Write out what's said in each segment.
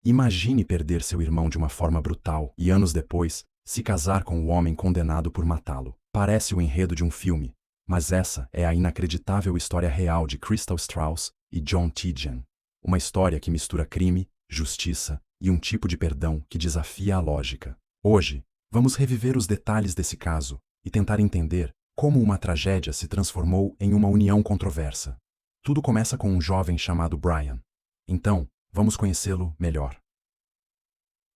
Imagine perder seu irmão de uma forma brutal e, anos depois, se casar com o homem condenado por matá-lo. Parece o enredo de um filme, mas essa é a inacreditável história real de Crystal Strauss e John Tidjane. Uma história que mistura crime, justiça e um tipo de perdão que desafia a lógica. Hoje, vamos reviver os detalhes desse caso e tentar entender como uma tragédia se transformou em uma união controversa. Tudo começa com um jovem chamado Brian. Então, vamos conhecê-lo melhor.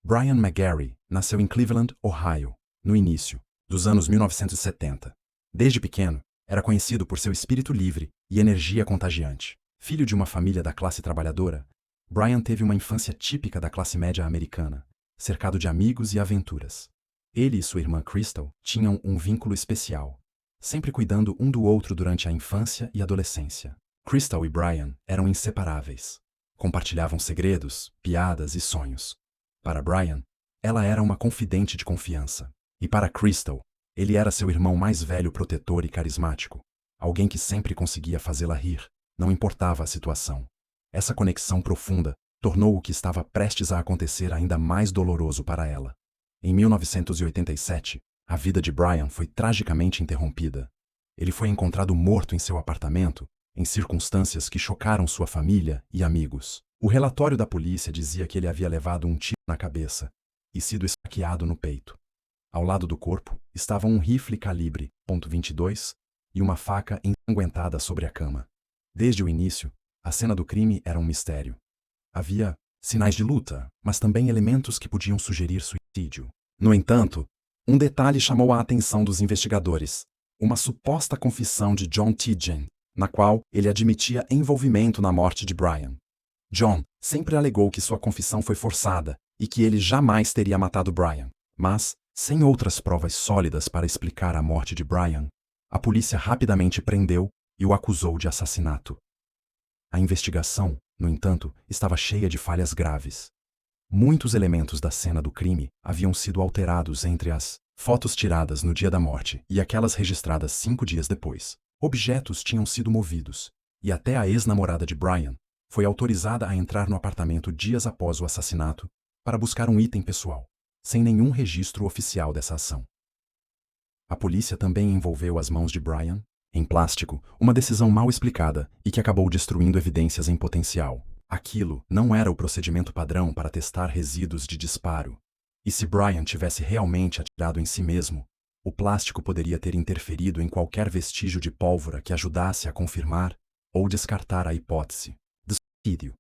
Brian McGarry nasceu em Cleveland, Ohio, no início dos anos 1970. Desde pequeno, era conhecido por seu espírito livre e energia contagiante. Filho de uma família da classe trabalhadora, Brian teve uma infância típica da classe média americana, cercado de amigos e aventuras. Ele e sua irmã Crystal tinham um vínculo especial, sempre cuidando um do outro durante a infância e adolescência. Crystal e Brian eram inseparáveis. Compartilhavam segredos, piadas e sonhos. Para Brian, ela era uma confidente de confiança. E para Crystal, ele era seu irmão mais velho, protetor e carismático. Alguém que sempre conseguia fazê-la rir, não importava a situação. Essa conexão profunda tornou o que estava prestes a acontecer ainda mais doloroso para ela. Em 1987, a vida de Brian foi tragicamente interrompida. Ele foi encontrado morto em seu apartamento, em circunstâncias que chocaram sua família e amigos. O relatório da polícia dizia que ele havia levado um tiro na cabeça e sido esfaqueado no peito. Ao lado do corpo estavam um rifle calibre .22 e uma faca ensanguentada sobre a cama. Desde o início, a cena do crime era um mistério. Havia sinais de luta, mas também elementos que podiam sugerir suicídio. No entanto, um detalhe chamou a atenção dos investigadores: uma suposta confissão de John Tidjane, na qual ele admitia envolvimento na morte de Brian. John sempre alegou que sua confissão foi forçada e que ele jamais teria matado Brian, mas, sem outras provas sólidas para explicar a morte de Brian, a polícia rapidamente prendeu e o acusou de assassinato. A investigação, no entanto, estava cheia de falhas graves. Muitos elementos da cena do crime haviam sido alterados entre as fotos tiradas no dia da morte e aquelas registradas 5 dias depois. Objetos tinham sido movidos, e até a ex-namorada de Brian foi autorizada a entrar no apartamento dias após o assassinato para buscar um item pessoal, sem nenhum registro oficial dessa ação. A polícia também envolveu as mãos de Brian em plástico, uma decisão mal explicada e que acabou destruindo evidências em potencial. Aquilo não era o procedimento padrão para testar resíduos de disparo. E se Brian tivesse realmente atirado em si mesmo, o plástico poderia ter interferido em qualquer vestígio de pólvora que ajudasse a confirmar ou descartar a hipótese de suicídio.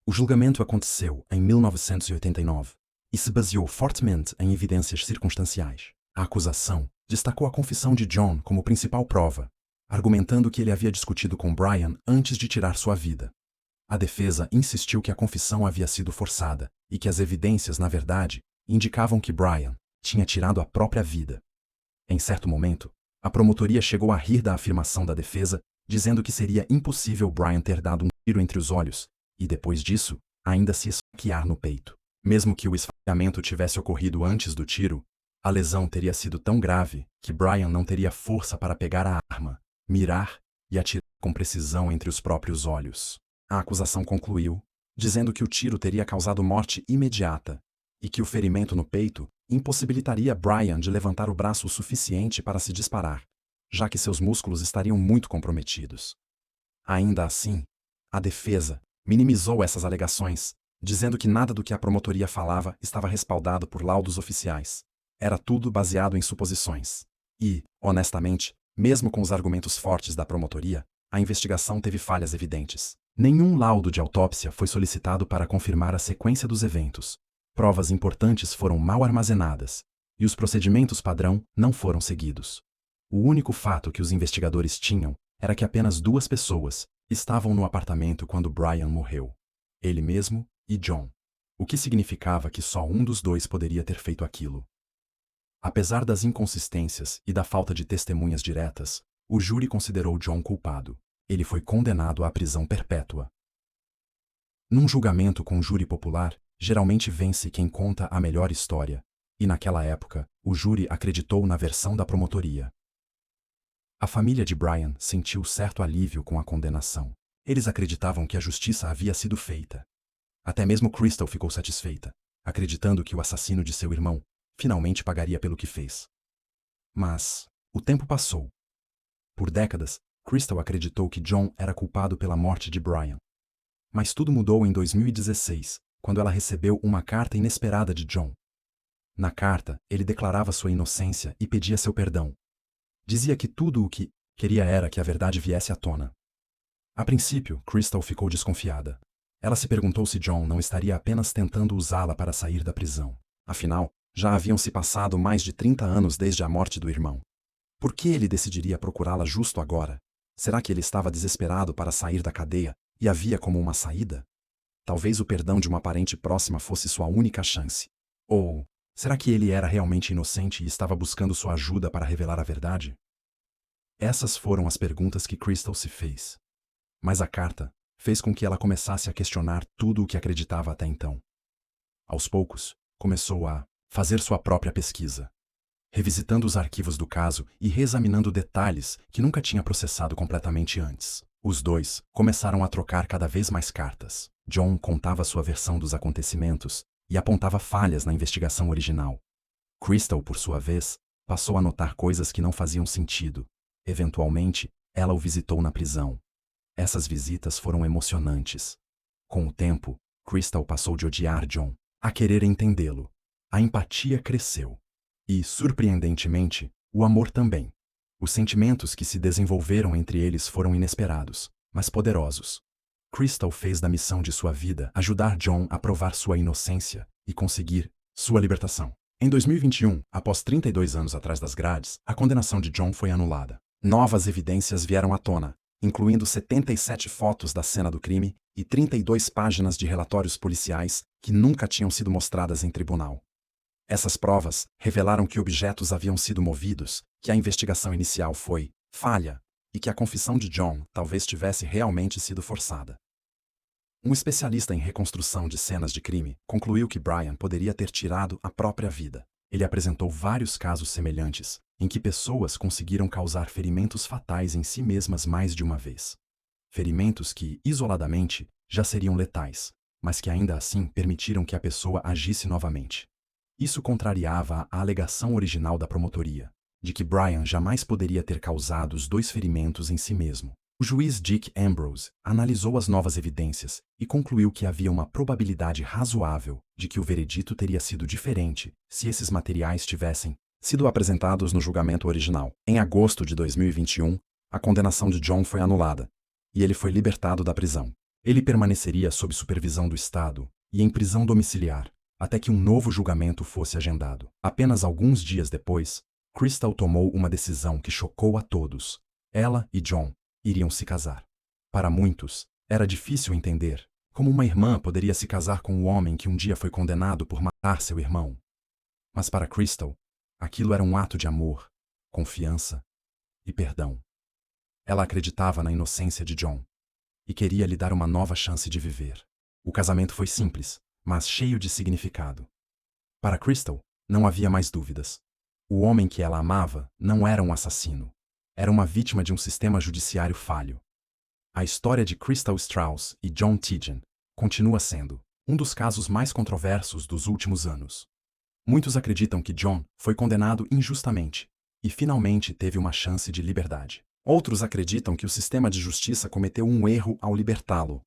O julgamento aconteceu em 1989 e se baseou fortemente em evidências circunstanciais. A acusação destacou a confissão de John como principal prova, argumentando que ele havia discutido com Brian antes de tirar sua vida. A defesa insistiu que a confissão havia sido forçada e que as evidências, na verdade, indicavam que Brian tinha tirado a própria vida. Em certo momento, a promotoria chegou a rir da afirmação da defesa, dizendo que seria impossível Brian ter dado um tiro entre os olhos e, depois disso, ainda se esfaquear no peito. Mesmo que o esfaqueamento tivesse ocorrido antes do tiro, a lesão teria sido tão grave que Brian não teria força para pegar a arma, mirar e atirar com precisão entre os próprios olhos. A acusação concluiu, dizendo que o tiro teria causado morte imediata e que o ferimento no peito impossibilitaria Brian de levantar o braço o suficiente para se disparar, já que seus músculos estariam muito comprometidos. Ainda assim, a defesa minimizou essas alegações, dizendo que nada do que a promotoria falava estava respaldado por laudos oficiais. Era tudo baseado em suposições. E, honestamente, mesmo com os argumentos fortes da promotoria, a investigação teve falhas evidentes. Nenhum laudo de autópsia foi solicitado para confirmar a sequência dos eventos. Provas importantes foram mal armazenadas, e os procedimentos padrão não foram seguidos. O único fato que os investigadores tinham era que apenas 2 pessoas estavam no apartamento quando Brian morreu: ele mesmo e John, o que significava que só um dos 2 poderia ter feito aquilo. Apesar das inconsistências e da falta de testemunhas diretas, o júri considerou John culpado. Ele foi condenado à prisão perpétua. Num julgamento com júri popular, geralmente vence quem conta a melhor história, e naquela época, o júri acreditou na versão da promotoria. A família de Brian sentiu certo alívio com a condenação. Eles acreditavam que a justiça havia sido feita. Até mesmo Crystal ficou satisfeita, acreditando que o assassino de seu irmão finalmente pagaria pelo que fez. Mas o tempo passou. Por décadas, Crystal acreditou que John era culpado pela morte de Brian. Mas tudo mudou em 2016, quando ela recebeu uma carta inesperada de John. Na carta, ele declarava sua inocência e pedia seu perdão. Dizia que tudo o que queria era que a verdade viesse à tona. A princípio, Crystal ficou desconfiada. Ela se perguntou se John não estaria apenas tentando usá-la para sair da prisão. Afinal, já haviam se passado mais de 30 anos desde a morte do irmão. Por que ele decidiria procurá-la justo agora? Será que ele estava desesperado para sair da cadeia e a via como uma saída? Talvez o perdão de uma parente próxima fosse sua única chance. Ou será que ele era realmente inocente e estava buscando sua ajuda para revelar a verdade? Essas foram as perguntas que Crystal se fez. Mas a carta fez com que ela começasse a questionar tudo o que acreditava até então. Aos poucos, começou a fazer sua própria pesquisa, revisitando os arquivos do caso e reexaminando detalhes que nunca tinha processado completamente antes. Os dois começaram a trocar cada vez mais cartas. John contava sua versão dos acontecimentos e apontava falhas na investigação original. Crystal, por sua vez, passou a notar coisas que não faziam sentido. Eventualmente, ela o visitou na prisão. Essas visitas foram emocionantes. Com o tempo, Crystal passou de odiar John a querer entendê-lo. A empatia cresceu. E, surpreendentemente, o amor também. Os sentimentos que se desenvolveram entre eles foram inesperados, mas poderosos. Crystal fez da missão de sua vida ajudar John a provar sua inocência e conseguir sua libertação. Em 2021, após 32 anos atrás das grades, a condenação de John foi anulada. Novas evidências vieram à tona, incluindo 77 fotos da cena do crime e 32 páginas de relatórios policiais que nunca tinham sido mostradas em tribunal. Essas provas revelaram que objetos haviam sido movidos, que a investigação inicial foi falha e que a confissão de John talvez tivesse realmente sido forçada. Um especialista em reconstrução de cenas de crime concluiu que Brian poderia ter tirado a própria vida. Ele apresentou vários casos semelhantes, em que pessoas conseguiram causar ferimentos fatais em si mesmas mais de uma vez. Ferimentos que, isoladamente, já seriam letais, mas que ainda assim permitiram que a pessoa agisse novamente. Isso contrariava a alegação original da promotoria, de que Brian jamais poderia ter causado os 2 ferimentos em si mesmo. O juiz Dick Ambrose analisou as novas evidências e concluiu que havia uma probabilidade razoável de que o veredito teria sido diferente se esses materiais tivessem sido apresentados no julgamento original. Em agosto de 2021, a condenação de John foi anulada, e ele foi libertado da prisão. Ele permaneceria sob supervisão do Estado e em prisão domiciliar, até que um novo julgamento fosse agendado. Apenas alguns dias depois, Crystal tomou uma decisão que chocou a todos. Ela e John iriam se casar. Para muitos, era difícil entender como uma irmã poderia se casar com um homem que um dia foi condenado por matar seu irmão. Mas para Crystal, aquilo era um ato de amor, confiança e perdão. Ela acreditava na inocência de John e queria lhe dar uma nova chance de viver. O casamento foi simples, mas cheio de significado. Para Crystal, não havia mais dúvidas. O homem que ela amava não era um assassino. Era uma vítima de um sistema judiciário falho. A história de Crystal Strauss e John Tidjane continua sendo um dos casos mais controversos dos últimos anos. Muitos acreditam que John foi condenado injustamente e finalmente teve uma chance de liberdade. Outros acreditam que o sistema de justiça cometeu um erro ao libertá-lo.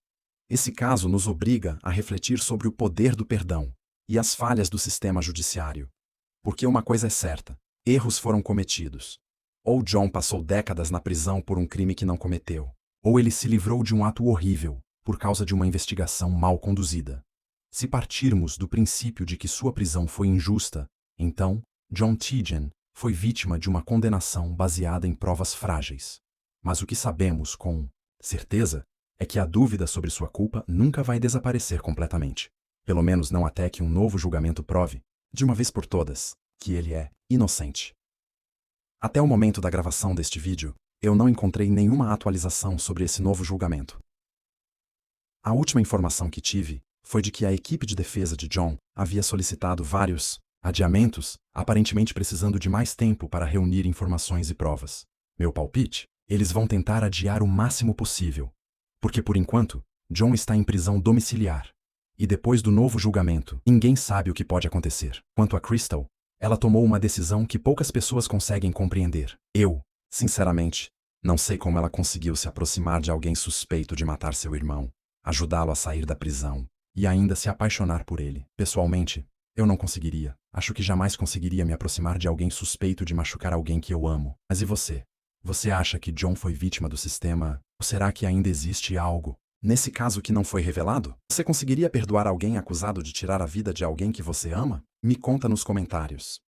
Esse caso nos obriga a refletir sobre o poder do perdão e as falhas do sistema judiciário. Porque uma coisa é certa: erros foram cometidos. Ou John passou décadas na prisão por um crime que não cometeu, ou ele se livrou de um ato horrível por causa de uma investigação mal conduzida. Se partirmos do princípio de que sua prisão foi injusta, então, John Tidjane foi vítima de uma condenação baseada em provas frágeis. Mas o que sabemos com certeza é que a dúvida sobre sua culpa nunca vai desaparecer completamente. Pelo menos não até que um novo julgamento prove, de uma vez por todas, que ele é inocente. Até o momento da gravação deste vídeo, eu não encontrei nenhuma atualização sobre esse novo julgamento. A última informação que tive foi de que a equipe de defesa de John havia solicitado vários adiamentos, aparentemente precisando de mais tempo para reunir informações e provas. Meu palpite? Eles vão tentar adiar o máximo possível, porque por enquanto, John está em prisão domiciliar. E depois do novo julgamento, ninguém sabe o que pode acontecer. Quanto a Crystal, ela tomou uma decisão que poucas pessoas conseguem compreender. Eu, sinceramente, não sei como ela conseguiu se aproximar de alguém suspeito de matar seu irmão, ajudá-lo a sair da prisão e ainda se apaixonar por ele. Pessoalmente, eu não conseguiria. Acho que jamais conseguiria me aproximar de alguém suspeito de machucar alguém que eu amo. Mas e você? Você acha que John foi vítima do sistema? Ou será que ainda existe algo nesse caso que não foi revelado? Você conseguiria perdoar alguém acusado de tirar a vida de alguém que você ama? Me conta nos comentários.